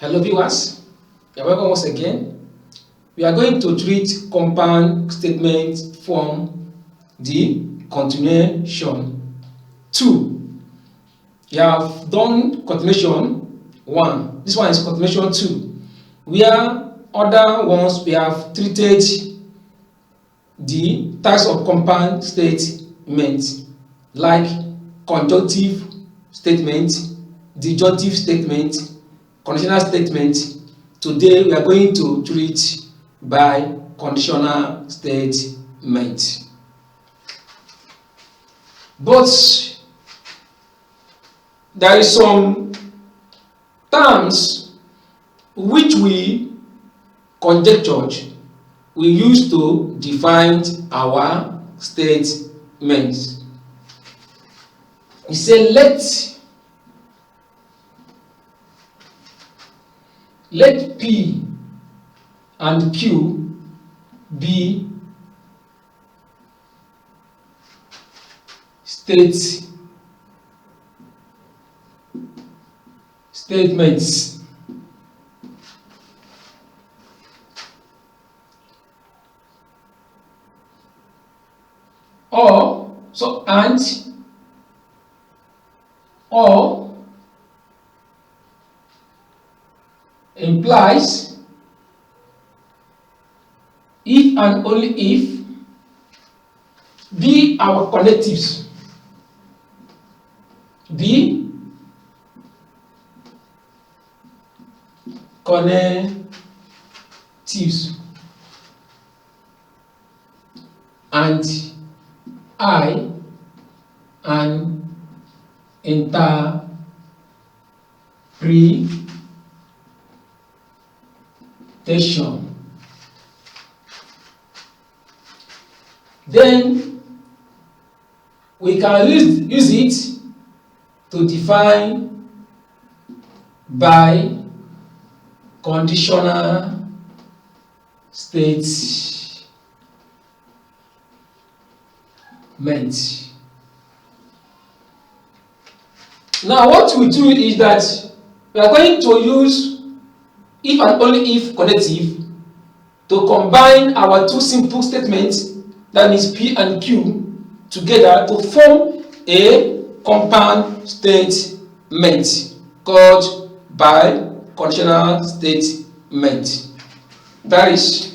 Hello viewers, you're welcome once again. We are going to treat compound statement from the continuation 2. We have done continuation 1. This one is continuation 2. Where other ones we have treated the types of compound statements like conjunctive statement, disjunctive statement, conditional statement. Today we are going to treat biconditional statement. But there is some terms which we conjectured we use to define our statements. We say let P and Q be statements. Or implies if and only if be our connectives, be connectives, and I an interpretation. Then we can use it to define biconditional statement. Now what we do is that we are going to use if and only if connective to combine our two simple statements, that means P and Q, together to form a compound statement called biconditional statement. That is,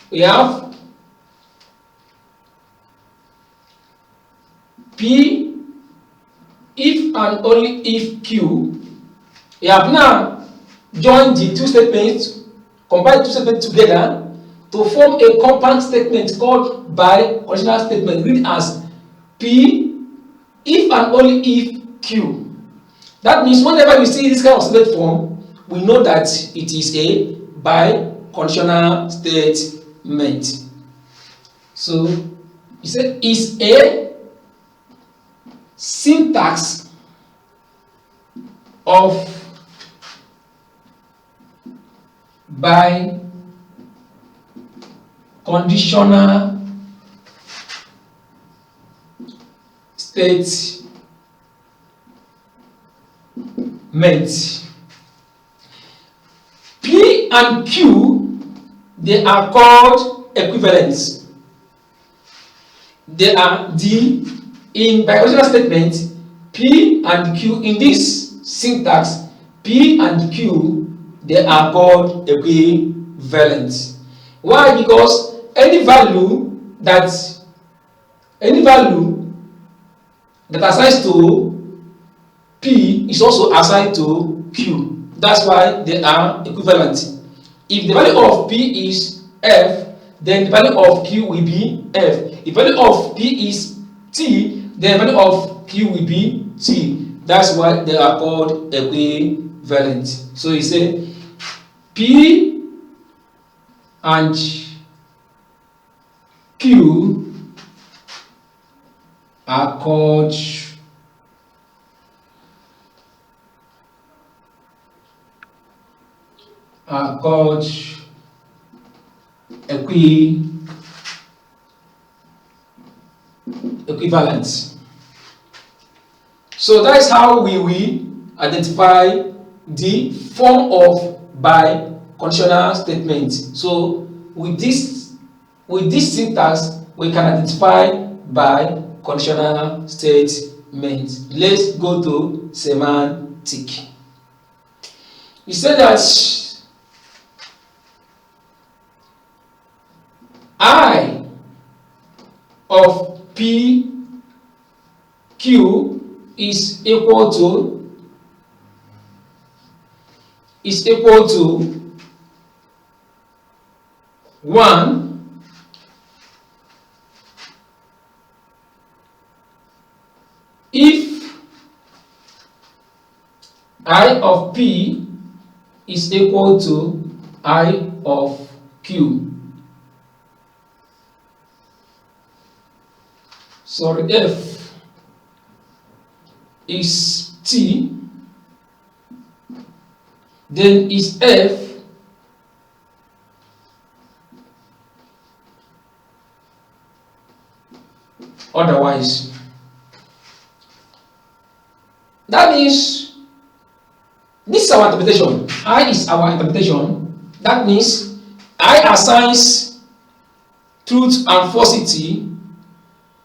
we have P if and only if Q. We have now joined the two statements, combined the two statements together to form a compound statement called biconditional statement, read as P if and only if Q. That means whenever we see this kind of statement form, we know that it is a biconditional statement. So you say is a syntax of biconditional statement. P and Q, they are called equivalents. They are in biconditional statement, P and Q, in this syntax, P and Q, they are called equivalents. Why? Because any value that assigns to P is also assigned to Q. That's why they are equivalent. If the value of P is F, then the value of Q will be F. If the value of P is T, then the value of Q will be T. That's why they are called equivalent. So you say P and Q are called equivalent. So that is how we will identify the form of biconditional statement. So with this syntax, we can identify biconditional statement. Let's go to semantic. We say that I of PQ is equal to 1 if I of P is equal to I of Q. Sorry, F is T, then is F otherwise. That means this is our interpretation. I is our interpretation. That means I assigns truth and falsity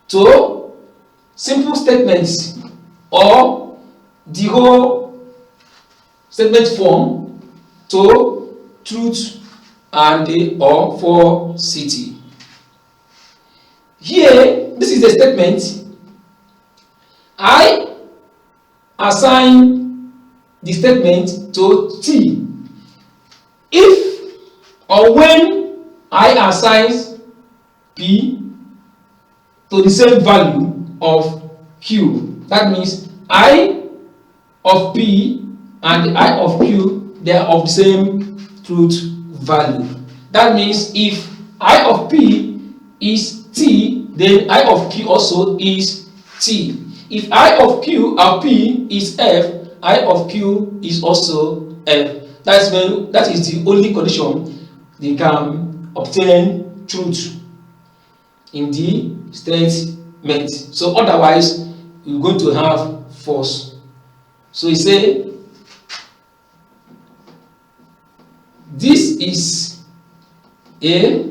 to simple statements or the whole statement form to truth and or falsity. Here, this is the statement. I assign the statement to T if or when I assign P to the same value of Q. That means I of P and I of Q, they are of the same truth value. That means if I of P is T, then I of Q also is T. If I of Q or P is F, I of Q is also F. That is the only condition they can obtain truth in the statement. So otherwise, you're going to have false. So you say this is a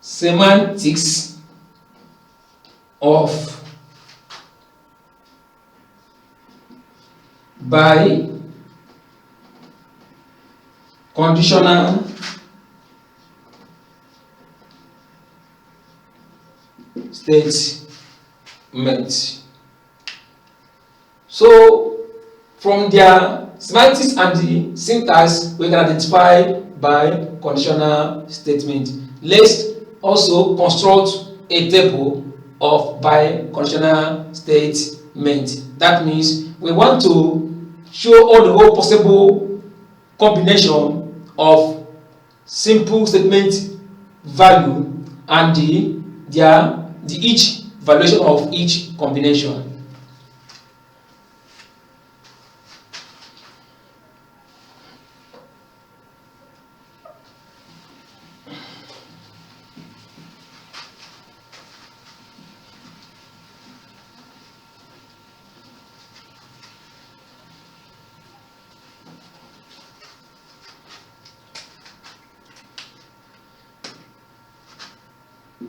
semantics of biconditional statement. So from their semantics and the syntax, we can identify biconditional statement. Let's also construct a table of biconditional statement. That means we want to show all the whole possible combination of simple statement value and the each valuation of each combination.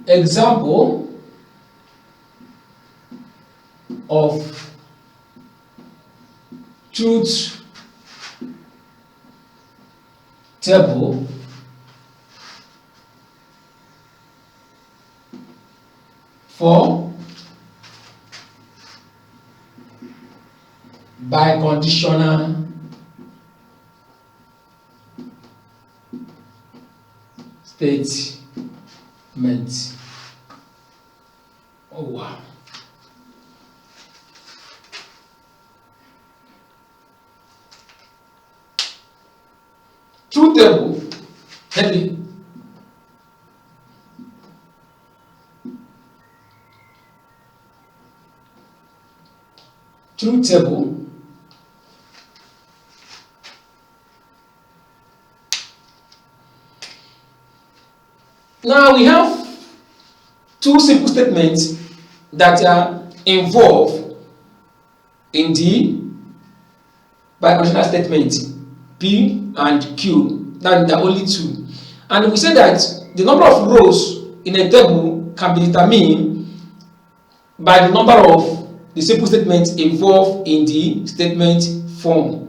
Example of truth table for biconditional statement. Oh wow. Truth table, heavy. Truth table now we have two simple statements that are involved in the biconditional statement P and Q, that there are only two. And we say that the number of rows in a table can be determined by the number of the simple statements involved in the statement form.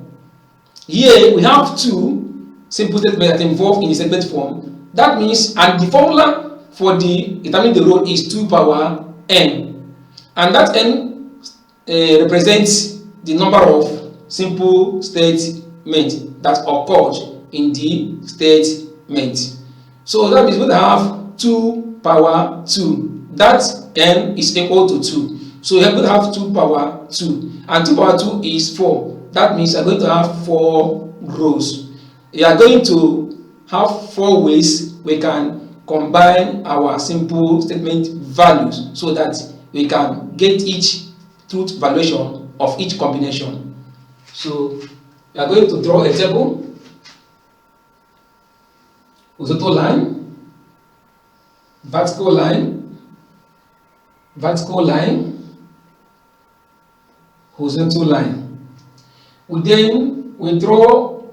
Here we have two simple statements that involved in the statement form. That means, and the formula for determining the row is 2 power n, and that n represents the number of simple statements that occurred in the statement. So that means we have 2 power 2. That n is equal to 2. So we are going to have 2 power 2, and 2 power 2 is 4. That means we are going to have 4 rows. We are going to have 4 ways we can combine our simple statement values so that we can get each truth valuation of each combination. So we are going to draw a table, horizontal line, vertical line, vertical line, horizontal line. We then draw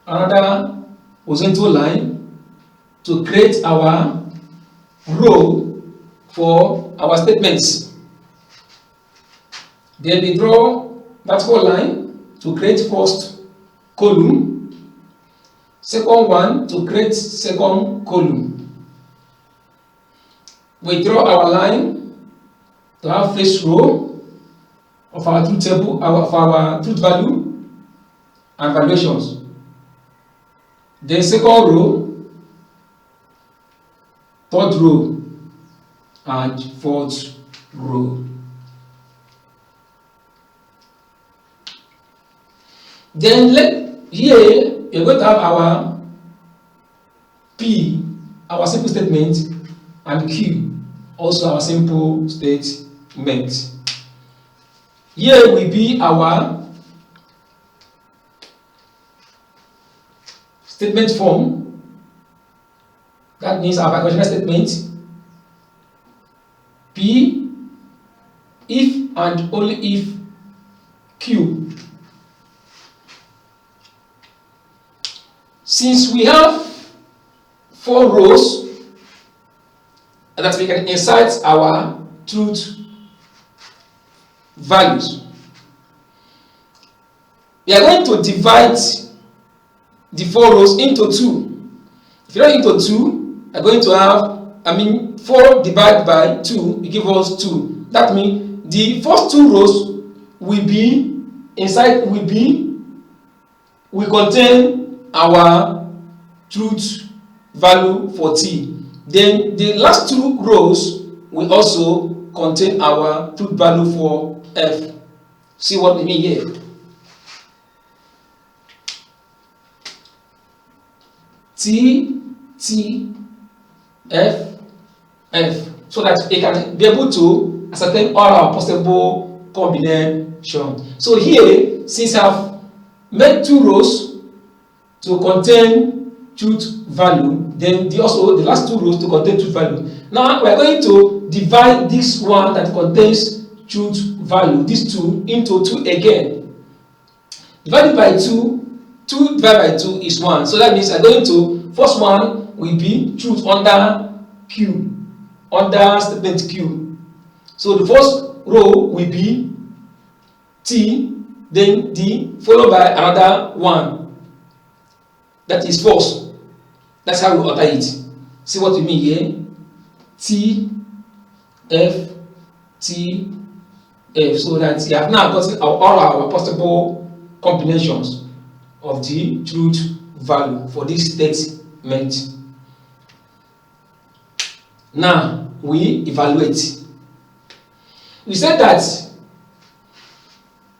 another horizontal line to create our row for our statements. Then we draw vertical line to create first column, second one to create second column. We draw our line to have first row of our truth table, of our truth value and valuations. Then second row, third row, and fourth row. Then here we're going to have our P, our simple statement, and Q, also our simple statement. Here will be our statement form. That means our biconditional statement P, if and only if Q. Since we have 4 rows that we can insert our truth values, we are going to divide the 4 rows into 2. If you divide into 2, we are going to have, 4 divided by 2 will give us 2. That means the first 2 rows will be inside, will contain our truth value for T. Then the last 2 rows will also contain our truth value for F. See what we mean here? T, T, F, F, so that it can be able to ascertain all our possible combinations. So here, since I've made 2 rows to contain truth value, then the last 2 rows to contain truth value. Now we are going to divide this one that contains truth value, these 2, into 2 again. Divided by 2, 2 divided by 2 is 1. So that means I'm going to, first one will be truth under Q, under statement Q. So the first row will be T, then D, followed by another 1. That is false. That's how we alter it. See what we mean here? T, F, T, F. So that you have now gotten all our possible combinations of the truth value for this statement. Now we evaluate. We said that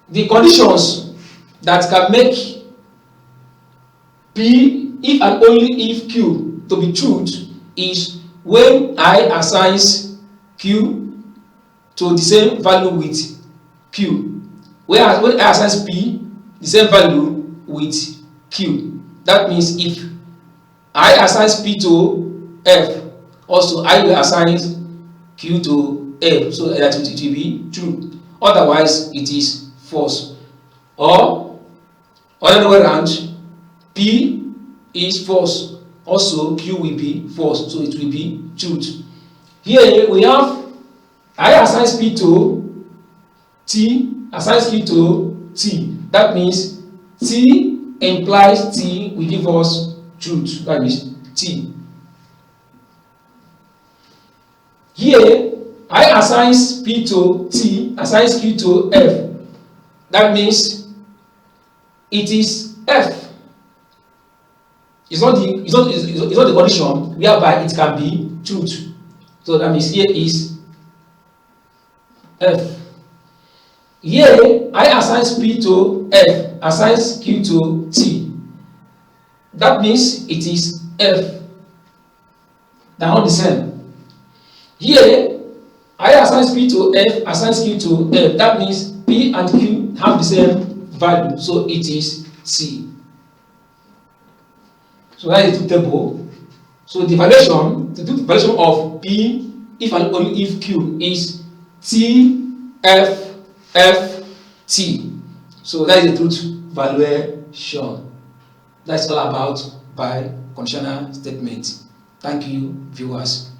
the conditions that can make P, if and only if Q to be truth, is when I assigns Q to the same value with Q, whereas when I assigns P the same value with Q. That means if I assigns P to F, also I will assign Q to F, so that it will be true. Otherwise, it is false. Or Other way around, P is false. Also, Q will be false, so it will be truth. Here we have I assigns P to T, assigns Q to T. That means T implies T will give us truth. That is T. Here, I assigns P to T, assigns Q to F. That means it is F. It's not the condition whereby it can be truth. So that means here is F. Here, I assigns P to F, assigns Q to T. That means it is F. They are not the same. Here, I assigns P to F, assigns Q to F. That means P and Q have the same value, so it is C. So that is the table. So the valuation, the valuation of P, if and only if Q, is T, F, F, T. So that is the truth valuation. That's all about biconditional statement. Thank you, viewers.